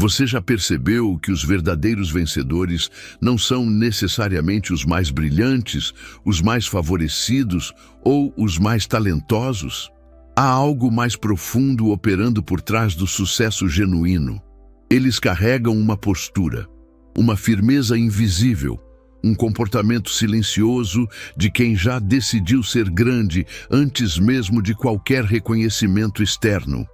Você já percebeu que os verdadeiros vencedores não são necessariamente os mais brilhantes, os mais favorecidos ou os mais talentosos? Há algo mais profundo operando por trás do sucesso genuíno. Eles carregam uma postura, uma firmeza invisível, um comportamento silencioso de quem já decidiu ser grande antes mesmo de qualquer reconhecimento externo.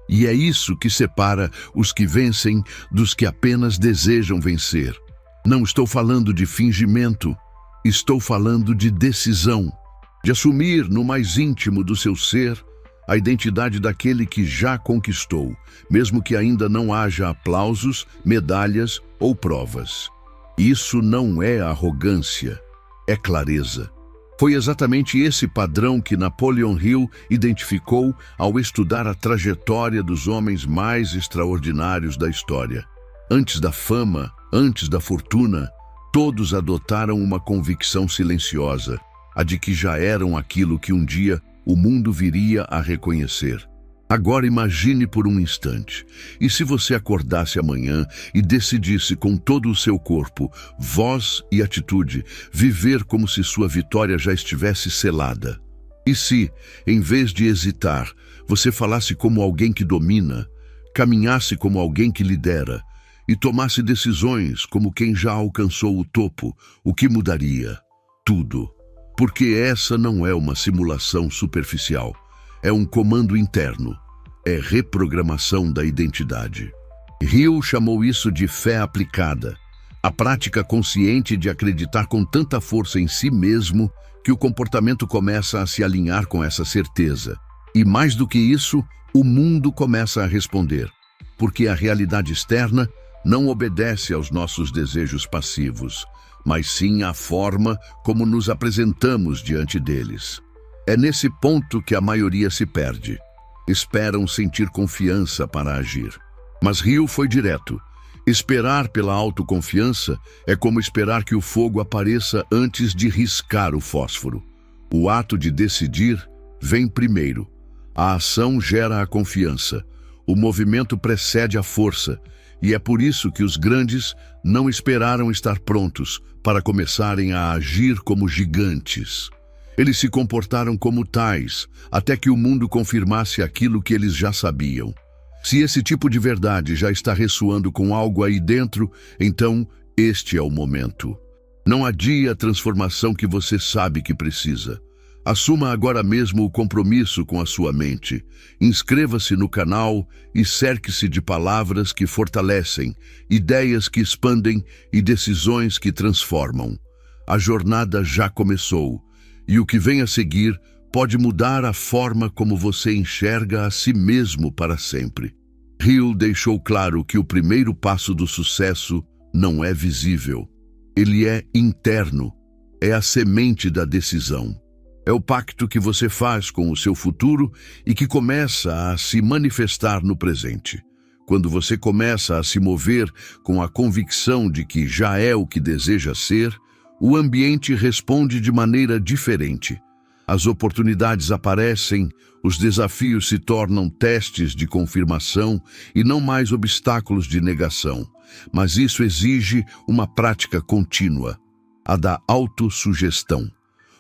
E é isso que separa os que vencem dos que apenas desejam vencer. Não estou falando de fingimento, estou falando de decisão, de assumir no mais íntimo do seu ser a identidade daquele que já conquistou, mesmo que ainda não haja aplausos, medalhas ou provas. Isso não é arrogância, é clareza. Foi exatamente esse padrão que Napoleon Hill identificou ao estudar a trajetória dos homens mais extraordinários da história. Antes da fama, antes da fortuna, todos adotaram uma convicção silenciosa, a de que já eram aquilo que um dia o mundo viria a reconhecer. Agora imagine por um instante, e se você acordasse amanhã e decidisse com todo o seu corpo, voz e atitude, viver como se sua vitória já estivesse selada? E se, em vez de hesitar, você falasse como alguém que domina, caminhasse como alguém que lidera, e tomasse decisões como quem já alcançou o topo, o que mudaria? Tudo. Porque essa não é uma simulação superficial. É um comando interno, é reprogramação da identidade. Hill chamou isso de fé aplicada, a prática consciente de acreditar com tanta força em si mesmo que o comportamento começa a se alinhar com essa certeza. E mais do que isso, o mundo começa a responder, porque a realidade externa não obedece aos nossos desejos passivos, mas sim à forma como nos apresentamos diante deles. É nesse ponto que a maioria se perde. Esperam sentir confiança para agir. Mas Hill foi direto. Esperar pela autoconfiança é como esperar que o fogo apareça antes de riscar o fósforo. O ato de decidir vem primeiro. A ação gera a confiança. O movimento precede a força. E é por isso que os grandes não esperaram estar prontos para começarem a agir como gigantes. Eles se comportaram como tais, até que o mundo confirmasse aquilo que eles já sabiam. Se esse tipo de verdade já está ressoando com algo aí dentro, então este é o momento. Não adie a transformação que você sabe que precisa. Assuma agora mesmo o compromisso com a sua mente. Inscreva-se no canal e cerque-se de palavras que fortalecem, ideias que expandem e decisões que transformam. A jornada já começou. E o que vem a seguir pode mudar a forma como você enxerga a si mesmo para sempre. Hill deixou claro que o primeiro passo do sucesso não é visível. Ele é interno, é a semente da decisão. É o pacto que você faz com o seu futuro e que começa a se manifestar no presente. Quando você começa a se mover com a convicção de que já é o que deseja ser, o ambiente responde de maneira diferente. As oportunidades aparecem, os desafios se tornam testes de confirmação e não mais obstáculos de negação. Mas isso exige uma prática contínua, a da autossugestão.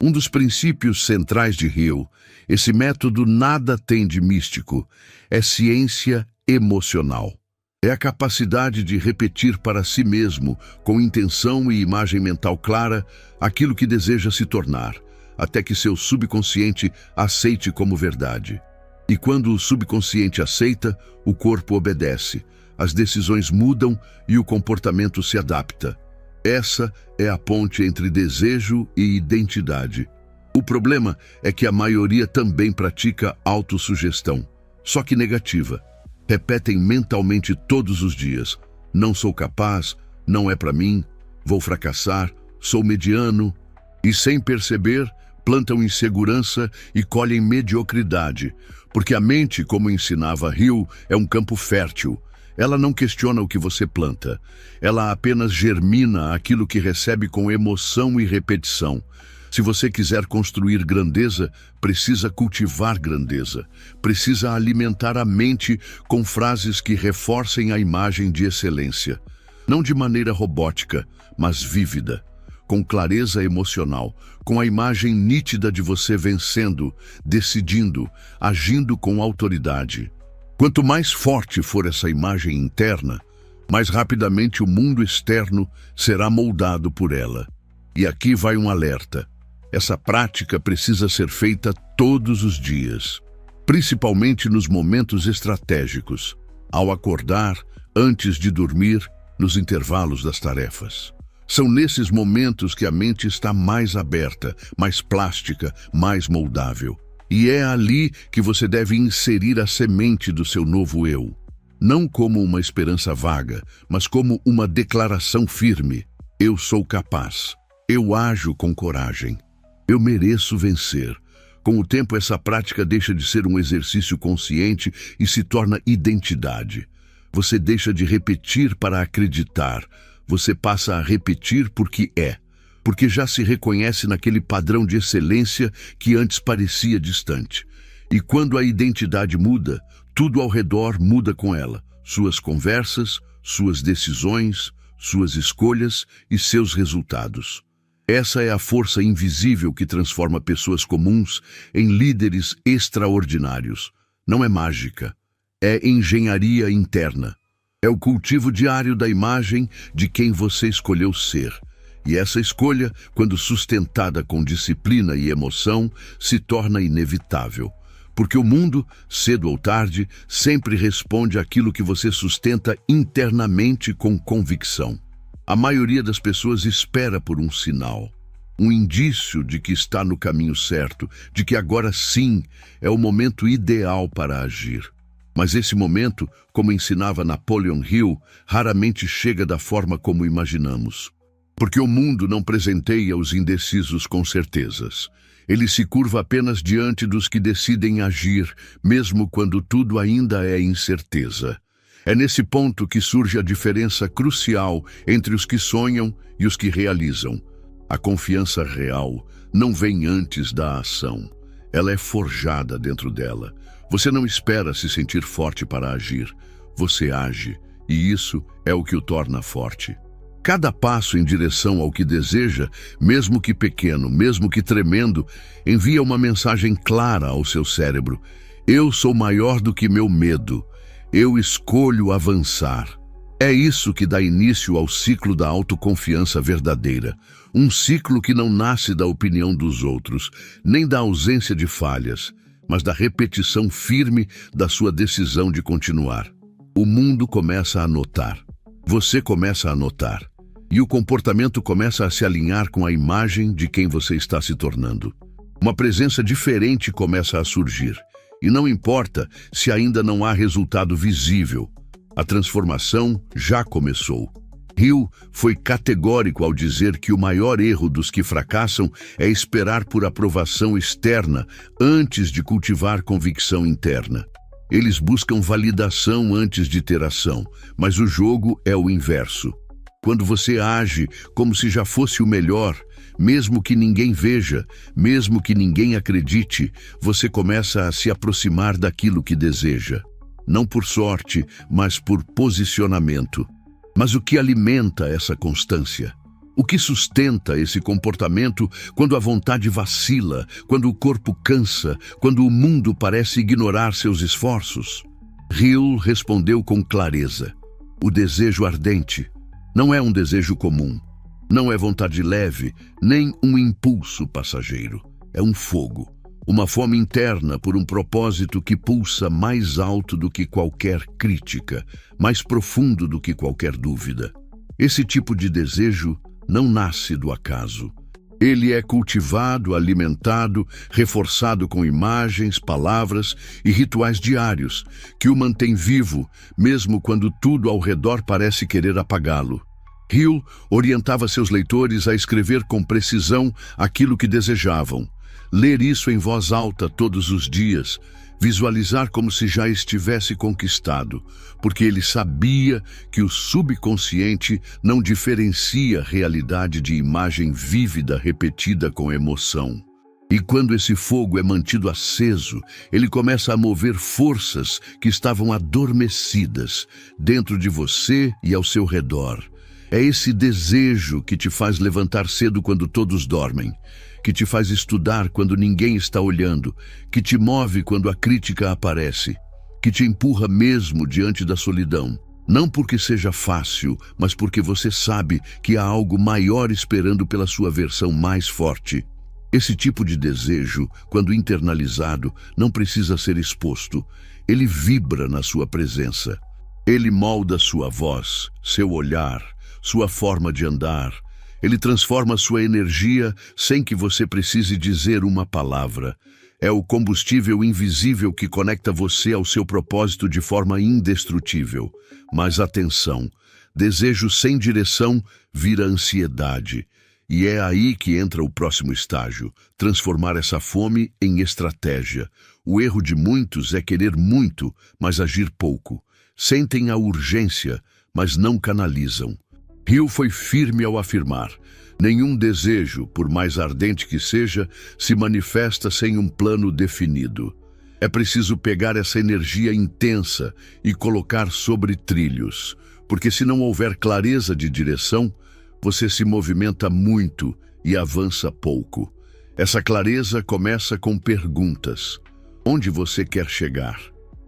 Um dos princípios centrais de Hill, esse método nada tem de místico, é ciência emocional. É a capacidade de repetir para si mesmo, com intenção e imagem mental clara, aquilo que deseja se tornar, até que seu subconsciente aceite como verdade. E quando o subconsciente aceita, o corpo obedece, as decisões mudam e o comportamento se adapta. Essa é a ponte entre desejo e identidade. O problema é que a maioria também pratica autossugestão, só que negativa. Repetem mentalmente todos os dias: não sou capaz, não é para mim, vou fracassar, sou mediano. E sem perceber, plantam insegurança e colhem mediocridade, porque a mente, como ensinava Hill, é um campo fértil. Ela não questiona o que você planta. Ela apenas germina aquilo que recebe com emoção e repetição. Se você quiser construir grandeza, precisa cultivar grandeza. Precisa alimentar a mente com frases que reforcem a imagem de excelência. Não de maneira robótica, mas vívida, com clareza emocional, com a imagem nítida de você vencendo, decidindo, agindo com autoridade. Quanto mais forte for essa imagem interna, mais rapidamente o mundo externo será moldado por ela. E aqui vai um alerta. Essa prática precisa ser feita todos os dias, principalmente nos momentos estratégicos, ao acordar, antes de dormir, nos intervalos das tarefas. São nesses momentos que a mente está mais aberta, mais plástica, mais moldável. E é ali que você deve inserir a semente do seu novo eu. Não como uma esperança vaga, mas como uma declaração firme. Eu sou capaz. Eu ajo com coragem. Eu mereço vencer. Com o tempo, essa prática deixa de ser um exercício consciente e se torna identidade. Você deixa de repetir para acreditar. Você passa a repetir porque já se reconhece naquele padrão de excelência que antes parecia distante. E quando a identidade muda, tudo ao redor muda com ela. Suas conversas, suas decisões, suas escolhas e seus resultados. Essa é a força invisível que transforma pessoas comuns em líderes extraordinários. Não é mágica, é engenharia interna. É o cultivo diário da imagem de quem você escolheu ser. E essa escolha, quando sustentada com disciplina e emoção, se torna inevitável. Porque o mundo, cedo ou tarde, sempre responde àquilo que você sustenta internamente com convicção. A maioria das pessoas espera por um sinal, um indício de que está no caminho certo, de que agora sim é o momento ideal para agir. Mas esse momento, como ensinava Napoleon Hill, raramente chega da forma como imaginamos. Porque o mundo não presenteia os indecisos com certezas. Ele se curva apenas diante dos que decidem agir, mesmo quando tudo ainda é incerteza. É nesse ponto que surge a diferença crucial entre os que sonham e os que realizam. A confiança real não vem antes da ação. Ela é forjada dentro dela. Você não espera se sentir forte para agir. Você age, e isso é o que o torna forte. Cada passo em direção ao que deseja, mesmo que pequeno, mesmo que tremendo, envia uma mensagem clara ao seu cérebro. Eu sou maior do que meu medo. Eu escolho avançar. É isso que dá início ao ciclo da autoconfiança verdadeira. Um ciclo que não nasce da opinião dos outros, nem da ausência de falhas, mas da repetição firme da sua decisão de continuar. O mundo começa a notar. Você começa a notar. E o comportamento começa a se alinhar com a imagem de quem você está se tornando. Uma presença diferente começa a surgir. E não importa se ainda não há resultado visível. A transformação já começou. Hill foi categórico ao dizer que o maior erro dos que fracassam é esperar por aprovação externa antes de cultivar convicção interna. Eles buscam validação antes de ter ação, mas o jogo é o inverso. Quando você age como se já fosse o melhor, mesmo que ninguém veja, mesmo que ninguém acredite, você começa a se aproximar daquilo que deseja. Não por sorte, mas por posicionamento. Mas o que alimenta essa constância? O que sustenta esse comportamento quando a vontade vacila, quando o corpo cansa, quando o mundo parece ignorar seus esforços? Hill respondeu com clareza. O desejo ardente não é um desejo comum. Não é vontade leve, nem um impulso passageiro. É um fogo, uma fome interna por um propósito que pulsa mais alto do que qualquer crítica, mais profundo do que qualquer dúvida. Esse tipo de desejo não nasce do acaso. Ele é cultivado, alimentado, reforçado com imagens, palavras e rituais diários, que o mantém vivo, mesmo quando tudo ao redor parece querer apagá-lo. Hill orientava seus leitores a escrever com precisão aquilo que desejavam, ler isso em voz alta todos os dias, Visualizar como se já estivesse conquistado, porque ele sabia que o subconsciente não diferencia realidade de imagem vívida repetida com emoção. E quando esse fogo é mantido aceso, ele começa a mover forças que estavam adormecidas dentro de você e ao seu redor. É esse desejo que te faz levantar cedo quando todos dormem, que te faz estudar quando ninguém está olhando, que te move quando a crítica aparece, que te empurra mesmo diante da solidão. Não porque seja fácil, mas porque você sabe que há algo maior esperando pela sua versão mais forte. Esse tipo de desejo, quando internalizado, não precisa ser exposto. Ele vibra na sua presença. Ele molda sua voz, seu olhar, sua forma de andar. Ele transforma sua energia sem que você precise dizer uma palavra. É o combustível invisível que conecta você ao seu propósito de forma indestrutível. Mas atenção, desejo sem direção vira ansiedade. E é aí que entra o próximo estágio, transformar essa fome em estratégia. O erro de muitos é querer muito, mas agir pouco. Sentem a urgência, mas não canalizam. Hill foi firme ao afirmar: nenhum desejo, por mais ardente que seja, se manifesta sem um plano definido. É preciso pegar essa energia intensa e colocar sobre trilhos, porque se não houver clareza de direção, você se movimenta muito e avança pouco. Essa clareza começa com perguntas. Onde você quer chegar?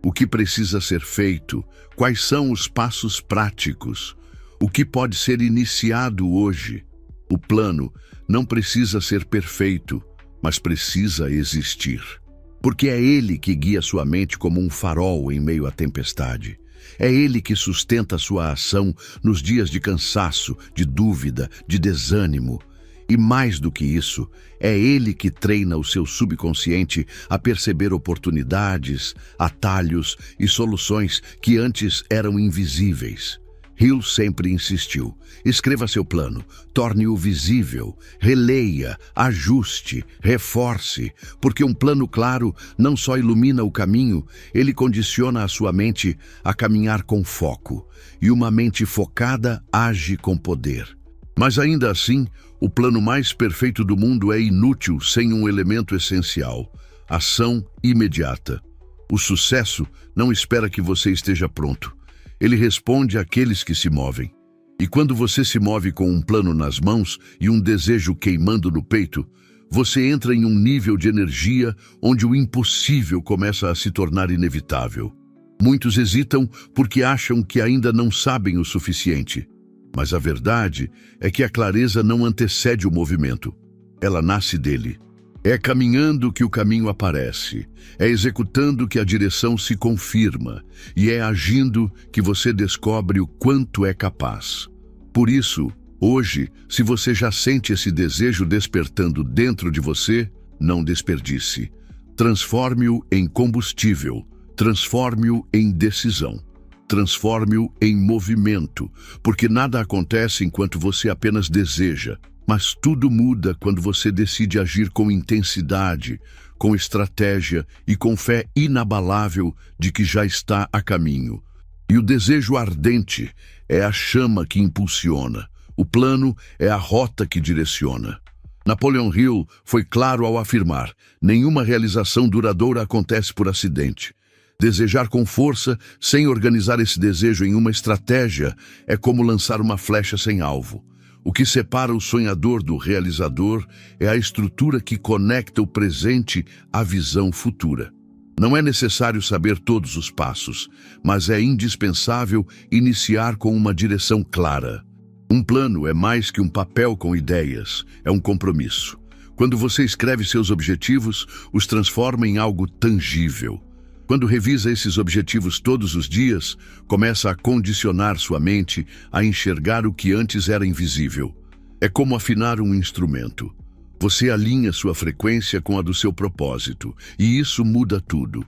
O que precisa ser feito? Quais são os passos práticos? O que pode ser iniciado hoje? O plano não precisa ser perfeito, mas precisa existir. Porque é ele que guia sua mente como um farol em meio à tempestade. É ele que sustenta sua ação nos dias de cansaço, de dúvida, de desânimo. E mais do que isso, é ele que treina o seu subconsciente a perceber oportunidades, atalhos e soluções que antes eram invisíveis. Hill sempre insistiu: escreva seu plano, torne-o visível, releia, ajuste, reforce, porque um plano claro não só ilumina o caminho, ele condiciona a sua mente a caminhar com foco, e uma mente focada age com poder. Mas ainda assim, o plano mais perfeito do mundo é inútil sem um elemento essencial: ação imediata. O sucesso não espera que você esteja pronto. Ele responde àqueles que se movem. E quando você se move com um plano nas mãos e um desejo queimando no peito, você entra em um nível de energia onde o impossível começa a se tornar inevitável. Muitos hesitam porque acham que ainda não sabem o suficiente. Mas a verdade é que a clareza não antecede o movimento. Ela nasce dele. É caminhando que o caminho aparece, é executando que a direção se confirma, e é agindo que você descobre o quanto é capaz. Por isso, hoje, se você já sente esse desejo despertando dentro de você, não desperdice. Transforme-o em combustível, transforme-o em decisão, transforme-o em movimento, porque nada acontece enquanto você apenas deseja. Mas tudo muda quando você decide agir com intensidade, com estratégia e com fé inabalável de que já está a caminho. E o desejo ardente é a chama que impulsiona. O plano é a rota que direciona. Napoleon Hill foi claro ao afirmar: nenhuma realização duradoura acontece por acidente. Desejar com força, sem organizar esse desejo em uma estratégia, é como lançar uma flecha sem alvo. O que separa o sonhador do realizador é a estrutura que conecta o presente à visão futura. Não é necessário saber todos os passos, mas é indispensável iniciar com uma direção clara. Um plano é mais que um papel com ideias, é um compromisso. Quando você escreve seus objetivos, os transforma em algo tangível. Quando revisa esses objetivos todos os dias, começa a condicionar sua mente a enxergar o que antes era invisível. É como afinar um instrumento. Você alinha sua frequência com a do seu propósito, e isso muda tudo.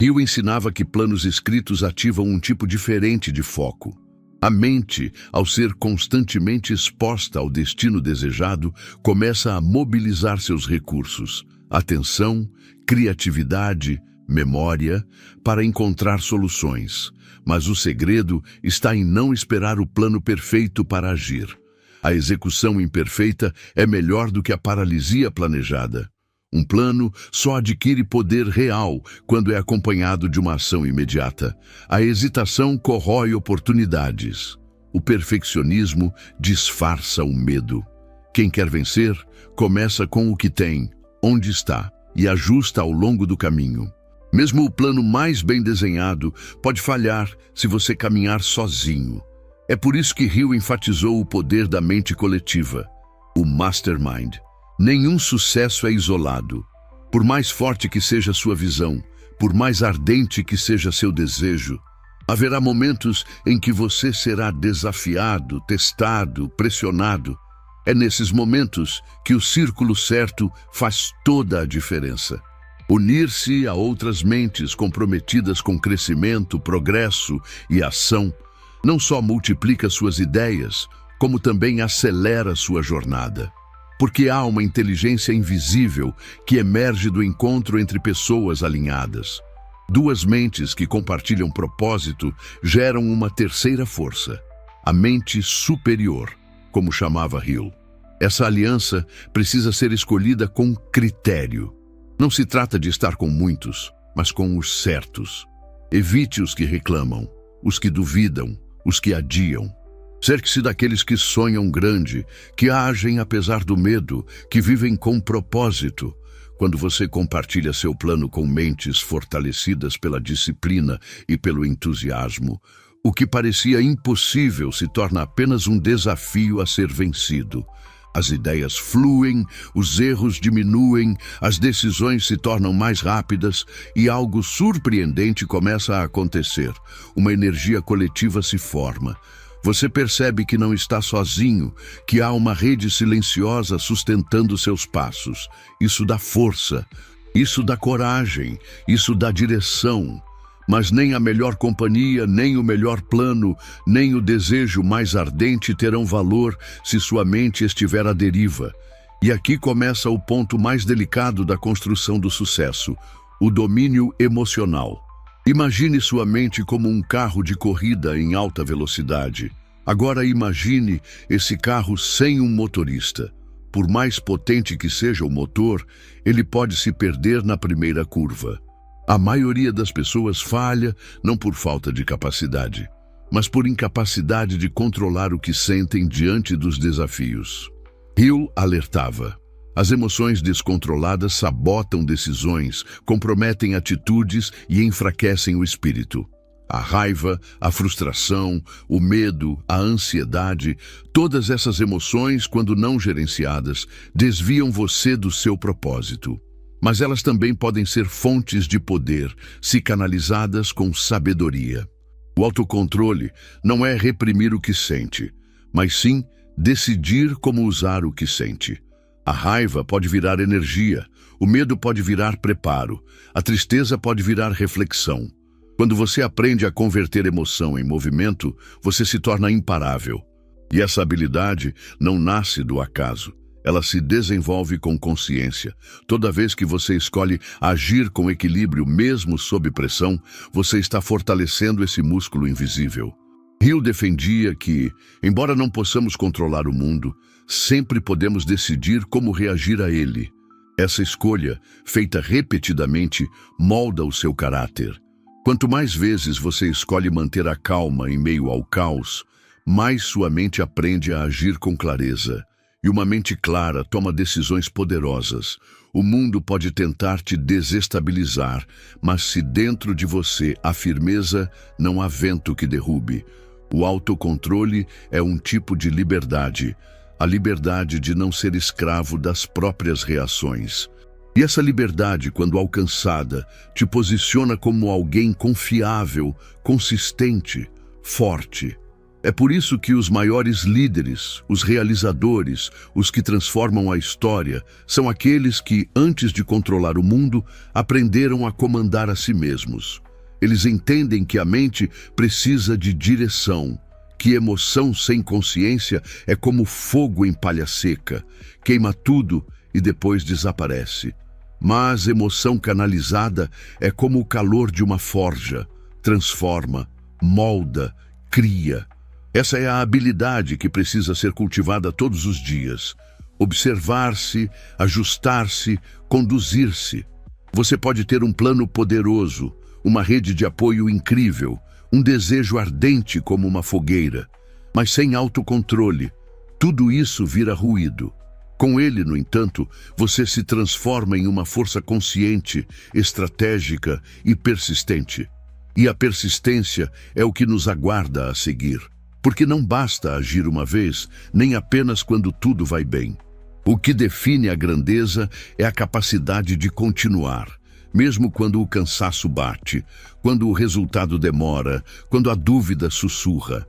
Hill ensinava que planos escritos ativam um tipo diferente de foco. A mente, ao ser constantemente exposta ao destino desejado, começa a mobilizar seus recursos: atenção, criatividade, memória, para encontrar soluções. Mas o segredo está em não esperar o plano perfeito para agir. A execução imperfeita é melhor do que a paralisia planejada. Um plano só adquire poder real quando é acompanhado de uma ação imediata. A hesitação corrói oportunidades. O perfeccionismo disfarça o medo. Quem quer vencer, começa com o que tem, onde está, e ajusta ao longo do caminho. Mesmo o plano mais bem desenhado pode falhar se você caminhar sozinho. É por isso que Hill enfatizou o poder da mente coletiva, o mastermind. Nenhum sucesso é isolado. Por mais forte que seja sua visão, por mais ardente que seja seu desejo, haverá momentos em que você será desafiado, testado, pressionado. É nesses momentos que o círculo certo faz toda a diferença. Unir-se a outras mentes comprometidas com crescimento, progresso e ação não só multiplica suas ideias, como também acelera sua jornada. Porque há uma inteligência invisível que emerge do encontro entre pessoas alinhadas. Duas mentes que compartilham propósito geram uma terceira força, a mente superior, como chamava Hill. Essa aliança precisa ser escolhida com critério. Não se trata de estar com muitos, mas com os certos. Evite os que reclamam, os que duvidam, os que adiam. Cerque-se daqueles que sonham grande, que agem apesar do medo, que vivem com propósito. Quando você compartilha seu plano com mentes fortalecidas pela disciplina e pelo entusiasmo, o que parecia impossível se torna apenas um desafio a ser vencido. As ideias fluem, os erros diminuem, as decisões se tornam mais rápidas e algo surpreendente começa a acontecer. Uma energia coletiva se forma. Você percebe que não está sozinho, que há uma rede silenciosa sustentando seus passos. Isso dá força, isso dá coragem, isso dá direção. Mas nem a melhor companhia, nem o melhor plano, nem o desejo mais ardente terão valor se sua mente estiver à deriva. E aqui começa o ponto mais delicado da construção do sucesso, o domínio emocional. Imagine sua mente como um carro de corrida em alta velocidade. Agora imagine esse carro sem um motorista. Por mais potente que seja o motor, ele pode se perder na primeira curva. A maioria das pessoas falha não por falta de capacidade, mas por incapacidade de controlar o que sentem diante dos desafios. Hill alertava: as emoções descontroladas sabotam decisões, comprometem atitudes e enfraquecem o espírito. A raiva, a frustração, o medo, a ansiedade, todas essas emoções, quando não gerenciadas, desviam você do seu propósito. Mas elas também podem ser fontes de poder, se canalizadas com sabedoria. O autocontrole não é reprimir o que sente, mas sim decidir como usar o que sente. A raiva pode virar energia, o medo pode virar preparo, a tristeza pode virar reflexão. Quando você aprende a converter emoção em movimento, você se torna imparável. E essa habilidade não nasce do acaso. Ela se desenvolve com consciência. Toda vez que você escolhe agir com equilíbrio, mesmo sob pressão, você está fortalecendo esse músculo invisível. Hill defendia que, embora não possamos controlar o mundo, sempre podemos decidir como reagir a ele. Essa escolha, feita repetidamente, molda o seu caráter. Quanto mais vezes você escolhe manter a calma em meio ao caos, mais sua mente aprende a agir com clareza. E uma mente clara toma decisões poderosas. O mundo pode tentar te desestabilizar, mas se dentro de você há firmeza, não há vento que derrube. O autocontrole é um tipo de liberdade, a liberdade de não ser escravo das próprias reações. E essa liberdade, quando alcançada, te posiciona como alguém confiável, consistente, forte. É por isso que os maiores líderes, os realizadores, os que transformam a história, são aqueles que, antes de controlar o mundo, aprenderam a comandar a si mesmos. Eles entendem que a mente precisa de direção, que emoção sem consciência é como fogo em palha seca, queima tudo e depois desaparece. Mas emoção canalizada é como o calor de uma forja, transforma, molda, cria. Essa é a habilidade que precisa ser cultivada todos os dias. Observar-se, ajustar-se, conduzir-se. Você pode ter um plano poderoso, uma rede de apoio incrível, um desejo ardente como uma fogueira, mas sem autocontrole, tudo isso vira ruído. Com ele, no entanto, você se transforma em uma força consciente, estratégica e persistente. E a persistência é o que nos aguarda a seguir. Porque não basta agir uma vez, nem apenas quando tudo vai bem. O que define a grandeza é a capacidade de continuar, mesmo quando o cansaço bate, quando o resultado demora, quando a dúvida sussurra.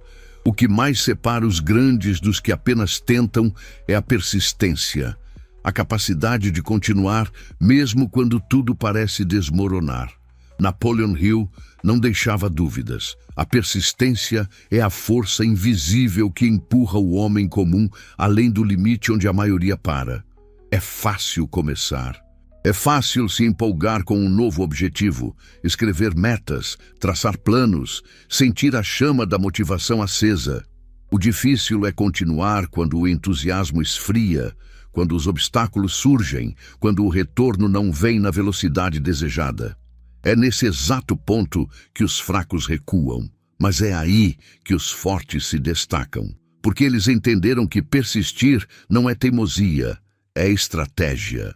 O que mais separa os grandes dos que apenas tentam é a persistência, a capacidade de continuar mesmo quando tudo parece desmoronar. Napoleon Hill não deixava dúvidas. A persistência é a força invisível que empurra o homem comum além do limite onde a maioria para. É fácil começar. É fácil se empolgar com um novo objetivo, escrever metas, traçar planos, sentir a chama da motivação acesa. O difícil é continuar quando o entusiasmo esfria, quando os obstáculos surgem, quando o retorno não vem na velocidade desejada. É nesse exato ponto que os fracos recuam, mas é aí que os fortes se destacam, porque eles entenderam que persistir não é teimosia, é estratégia.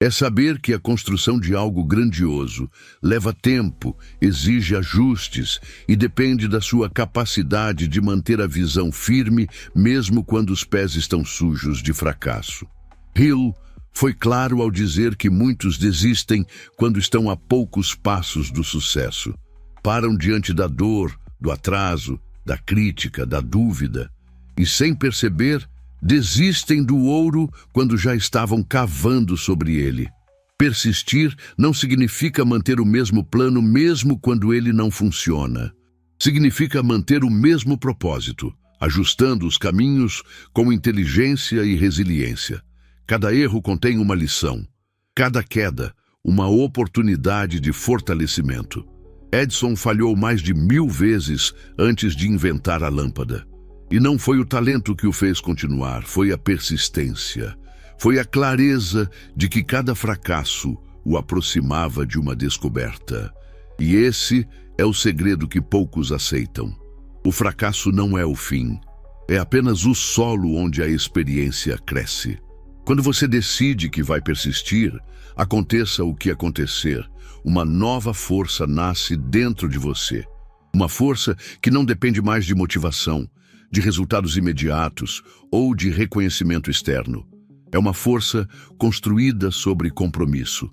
É saber que a construção de algo grandioso leva tempo, exige ajustes e depende da sua capacidade de manter a visão firme mesmo quando os pés estão sujos de fracasso. Hill foi claro ao dizer que muitos desistem quando estão a poucos passos do sucesso. Param diante da dor, do atraso, da crítica, da dúvida e, sem perceber, desistem do ouro quando já estavam cavando sobre ele. Persistir não significa manter o mesmo plano mesmo quando ele não funciona. Significa manter o mesmo propósito, ajustando os caminhos com inteligência e resiliência. Cada erro contém uma lição. Cada queda, uma oportunidade de fortalecimento. Edison falhou mais de 1000 vezes antes de inventar a lâmpada. E não foi o talento que o fez continuar, foi a persistência. Foi a clareza de que cada fracasso o aproximava de uma descoberta. E esse é o segredo que poucos aceitam. O fracasso não é o fim. É apenas o solo onde a experiência cresce. Quando você decide que vai persistir, aconteça o que acontecer, uma nova força nasce dentro de você. Uma força que não depende mais de motivação, de resultados imediatos ou de reconhecimento externo. É uma força construída sobre compromisso.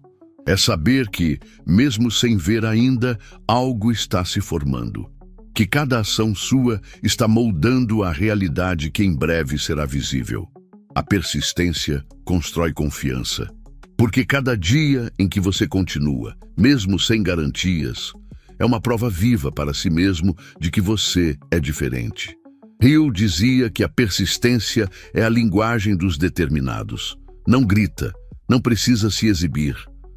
É saber que, mesmo sem ver ainda, algo está se formando. Que cada ação sua está moldando a realidade que em breve será visível. A persistência constrói confiança. Porque cada dia em que você continua, mesmo sem garantias, é uma prova viva para si mesmo de que você é diferente. Hill dizia que a persistência é a linguagem dos determinados. Não grita, não precisa se exibir.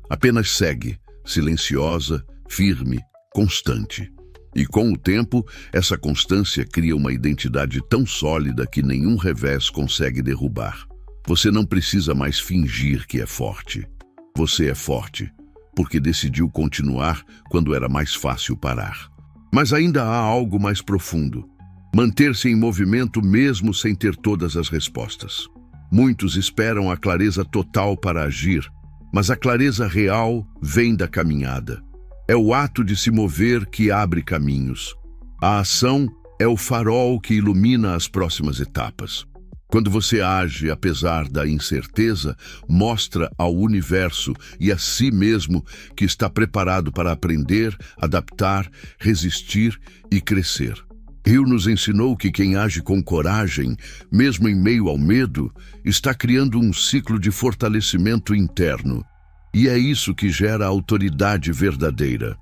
Apenas segue, silenciosa, firme, constante. E com o tempo, essa constância cria uma identidade tão sólida que nenhum revés consegue derrubar. Você não precisa mais fingir que é forte. Você é forte, porque decidiu continuar quando era mais fácil parar. Mas ainda há algo mais profundo. Manter-se em movimento mesmo sem ter todas as respostas. Muitos esperam a clareza total para agir, mas a clareza real vem da caminhada. É o ato de se mover que abre caminhos. A ação é o farol que ilumina as próximas etapas. Quando você age apesar da incerteza, mostra ao universo e a si mesmo que está preparado para aprender, adaptar, resistir e crescer. Hill nos ensinou que quem age com coragem, mesmo em meio ao medo, está criando um ciclo de fortalecimento interno. E é isso que gera a autoridade verdadeira.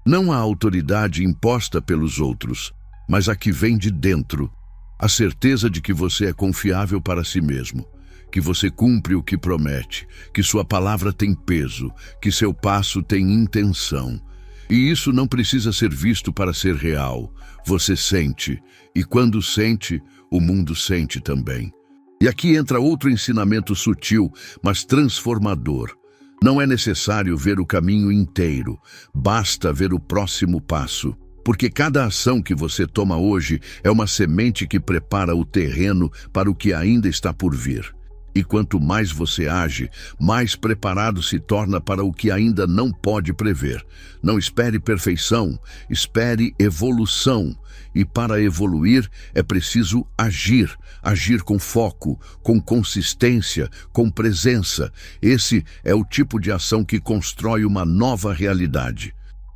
Não a autoridade imposta pelos outros, mas a que vem de dentro. A certeza de que você é confiável para si mesmo, que você cumpre o que promete, que sua palavra tem peso, que seu passo tem intenção. E isso não precisa ser visto para ser real. Você sente, e quando sente, o mundo sente também. E aqui entra outro ensinamento sutil, mas transformador. Não é necessário ver o caminho inteiro, basta ver o próximo passo. Porque cada ação que você toma hoje é uma semente que prepara o terreno para o que ainda está por vir. E quanto mais você age, mais preparado se torna para o que ainda não pode prever. Não espere perfeição, espere evolução. E para evoluir é preciso agir. Agir com foco, com consistência, com presença. Esse é o tipo de ação que constrói uma nova realidade.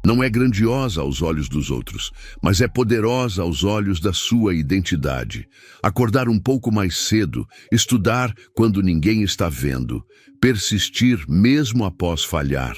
Não é grandiosa aos olhos dos outros, mas é poderosa aos olhos da sua identidade. Acordar um pouco mais cedo, estudar quando ninguém está vendo, persistir mesmo após falhar,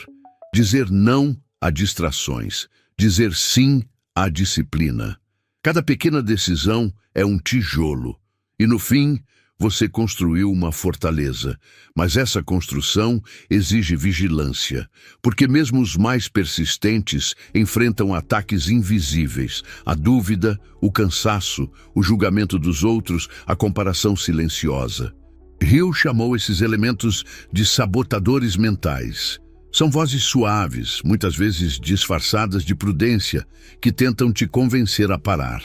dizer não a distrações, dizer sim à disciplina. Cada pequena decisão é um tijolo, e no fim, você construiu uma fortaleza, mas essa construção exige vigilância, porque mesmo os mais persistentes enfrentam ataques invisíveis, a dúvida, o cansaço, o julgamento dos outros, a comparação silenciosa. Hill chamou esses elementos de sabotadores mentais. São vozes suaves, muitas vezes disfarçadas de prudência, que tentam te convencer a parar.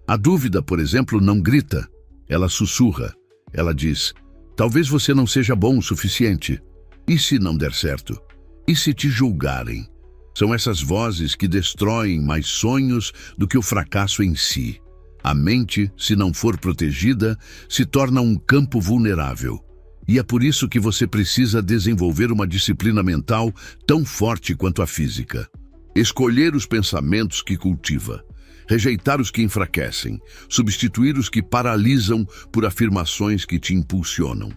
A dúvida, por exemplo, não grita, ela sussurra. Ela diz, talvez você não seja bom o suficiente. E se não der certo? E se te julgarem? São essas vozes que destroem mais sonhos do que o fracasso em si. A mente, se não for protegida, se torna um campo vulnerável. E é por isso que você precisa desenvolver uma disciplina mental tão forte quanto a física. Escolher os pensamentos que cultiva. Rejeitar os que enfraquecem, substituir os que paralisam por afirmações que te impulsionam.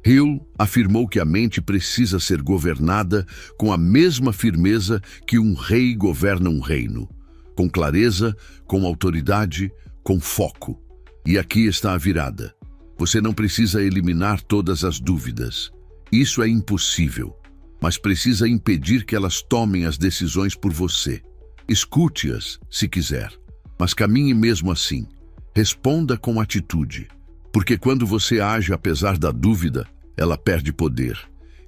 Hill afirmou que a mente precisa ser governada com a mesma firmeza que um rei governa um reino, com clareza, com autoridade, com foco. E aqui está a virada. Você não precisa eliminar todas as dúvidas. Isso é impossível, mas precisa impedir que elas tomem as decisões por você. Escute-as, se quiser. Mas caminhe mesmo assim. Responda com atitude. Porque quando você age apesar da dúvida, ela perde poder.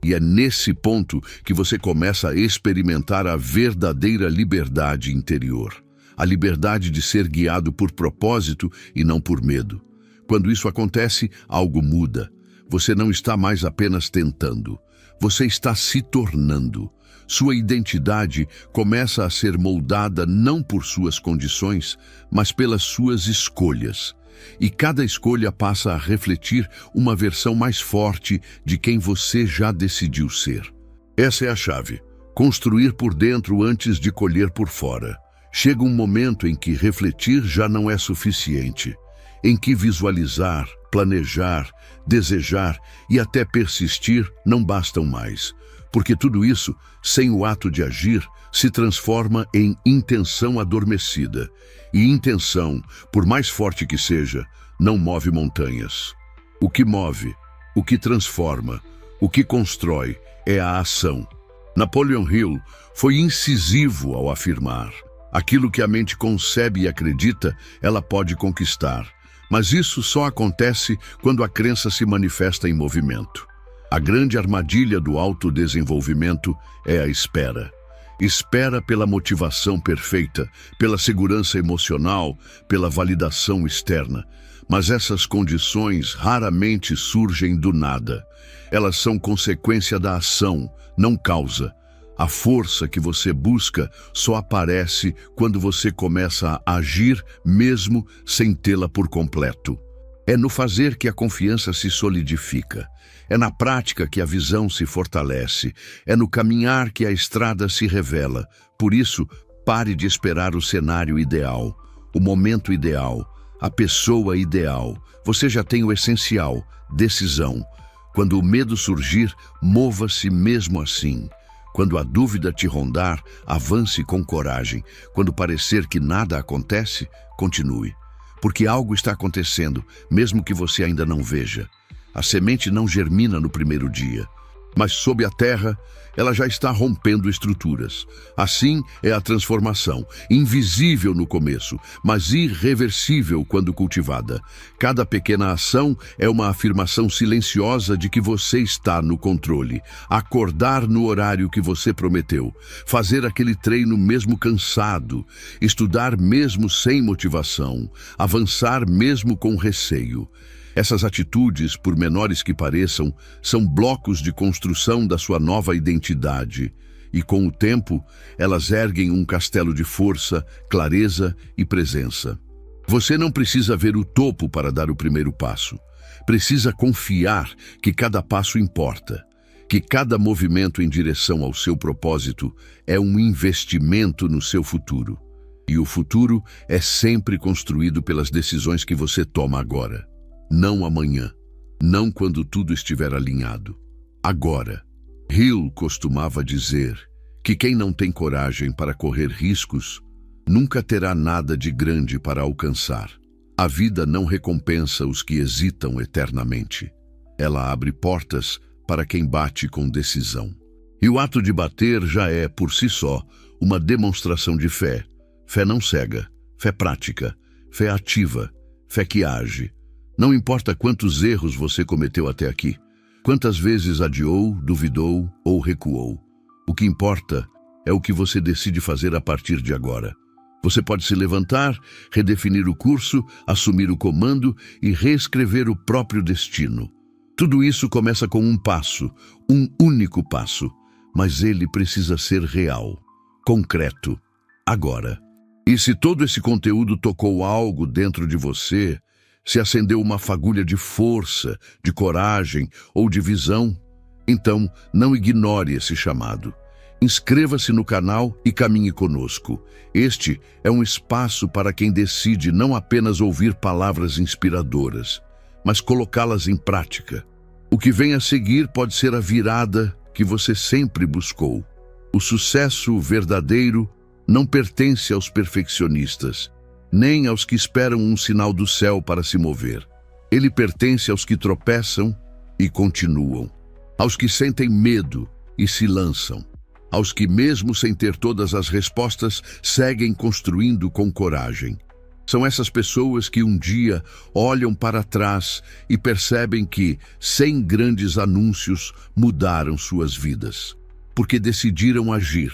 E é nesse ponto que você começa a experimentar a verdadeira liberdade interior. A liberdade de ser guiado por propósito e não por medo. Quando isso acontece, algo muda. Você não está mais apenas tentando. Você está se tornando. Sua identidade começa a ser moldada não por suas condições, mas pelas suas escolhas. E cada escolha passa a refletir uma versão mais forte de quem você já decidiu ser. Essa é a chave. Construir por dentro antes de colher por fora. Chega um momento em que refletir já não é suficiente, em que visualizar, planejar, desejar e até persistir não bastam mais. Porque tudo isso, sem o ato de agir, se transforma em intenção adormecida. E intenção, por mais forte que seja, não move montanhas. O que move, o que transforma, o que constrói é a ação. Napoleon Hill foi incisivo ao afirmar: aquilo que a mente concebe e acredita, ela pode conquistar. Mas isso só acontece quando a crença se manifesta em movimento. A grande armadilha do autodesenvolvimento é a espera. Espera pela motivação perfeita, pela segurança emocional, pela validação externa. Mas essas condições raramente surgem do nada. Elas são consequência da ação, não causa. A força que você busca só aparece quando você começa a agir mesmo sem tê-la por completo. É no fazer que a confiança se solidifica. É na prática que a visão se fortalece. É no caminhar que a estrada se revela. Por isso, pare de esperar o cenário ideal, o momento ideal, a pessoa ideal. Você já tem o essencial, decisão. Quando o medo surgir, mova-se mesmo assim. Quando a dúvida te rondar, avance com coragem. Quando parecer que nada acontece, continue. Porque algo está acontecendo, mesmo que você ainda não veja. A semente não germina no primeiro dia, mas sob a terra, ela já está rompendo estruturas. Assim é a transformação, invisível no começo, mas irreversível quando cultivada. Cada pequena ação é uma afirmação silenciosa de que você está no controle. Acordar no horário que você prometeu, fazer aquele treino mesmo cansado, estudar mesmo sem motivação, avançar mesmo com receio. Essas atitudes, por menores que pareçam, são blocos de construção da sua nova identidade. E com o tempo, elas erguem um castelo de força, clareza e presença. Você não precisa ver o topo para dar o primeiro passo. Precisa confiar que cada passo importa, que cada movimento em direção ao seu propósito é um investimento no seu futuro. E o futuro é sempre construído pelas decisões que você toma agora. Não amanhã, não quando tudo estiver alinhado. Agora. Hill costumava dizer que quem não tem coragem para correr riscos nunca terá nada de grande para alcançar. A vida não recompensa os que hesitam eternamente. Ela abre portas para quem bate com decisão. E o ato de bater já é, por si só, uma demonstração de fé. Fé não cega, fé prática, fé ativa, fé que age. Não importa quantos erros você cometeu até aqui, quantas vezes adiou, duvidou ou recuou. O que importa é o que você decide fazer a partir de agora. Você pode se levantar, redefinir o curso, assumir o comando e reescrever o próprio destino. Tudo isso começa com um passo, um único passo, mas ele precisa ser real, concreto, agora. E se todo esse conteúdo tocou algo dentro de você, se acendeu uma fagulha de força, de coragem ou de visão, então não ignore esse chamado. Inscreva-se no canal e caminhe conosco. Este é um espaço para quem decide não apenas ouvir palavras inspiradoras, mas colocá-las em prática. O que vem a seguir pode ser a virada que você sempre buscou. O sucesso verdadeiro não pertence aos perfeccionistas, nem aos que esperam um sinal do céu para se mover. Ele pertence aos que tropeçam e continuam, aos que sentem medo e se lançam, aos que, mesmo sem ter todas as respostas, seguem construindo com coragem. São essas pessoas que um dia olham para trás e percebem que, sem grandes anúncios, mudaram suas vidas. Porque decidiram agir,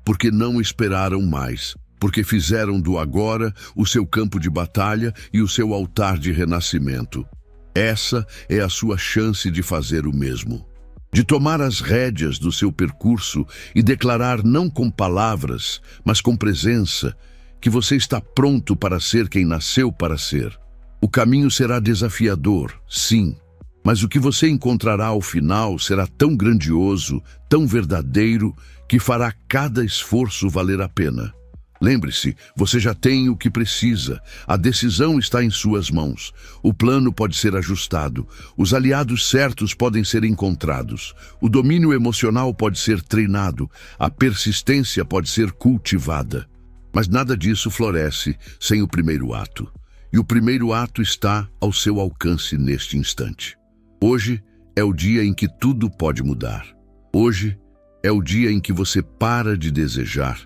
porque não esperaram mais, porque fizeram do agora o seu campo de batalha e o seu altar de renascimento. Essa é a sua chance de fazer o mesmo. De tomar as rédeas do seu percurso e declarar não com palavras, mas com presença, que você está pronto para ser quem nasceu para ser. O caminho será desafiador, sim, mas o que você encontrará ao final será tão grandioso, tão verdadeiro, que fará cada esforço valer a pena. Lembre-se, você já tem o que precisa, a decisão está em suas mãos, o plano pode ser ajustado, os aliados certos podem ser encontrados, o domínio emocional pode ser treinado, a persistência pode ser cultivada. Mas nada disso floresce sem o primeiro ato, e o primeiro ato está ao seu alcance neste instante. Hoje é o dia em que tudo pode mudar. Hoje é o dia em que você para de desejar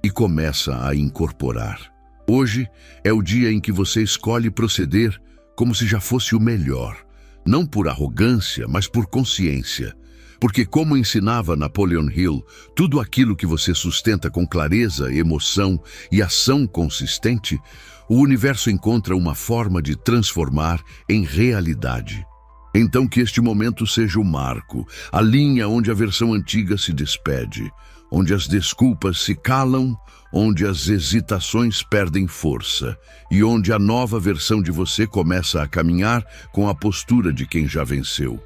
e começa a incorporar. Hoje é o dia em que você escolhe proceder como se já fosse o melhor, não por arrogância, mas por consciência. Porque, como ensinava Napoleon Hill, tudo aquilo que você sustenta com clareza, emoção e ação consistente, o universo encontra uma forma de transformar em realidade. Então que este momento seja o marco, a linha onde a versão antiga se despede, onde as desculpas se calam, onde as hesitações perdem força e onde a nova versão de você começa a caminhar com a postura de quem já venceu.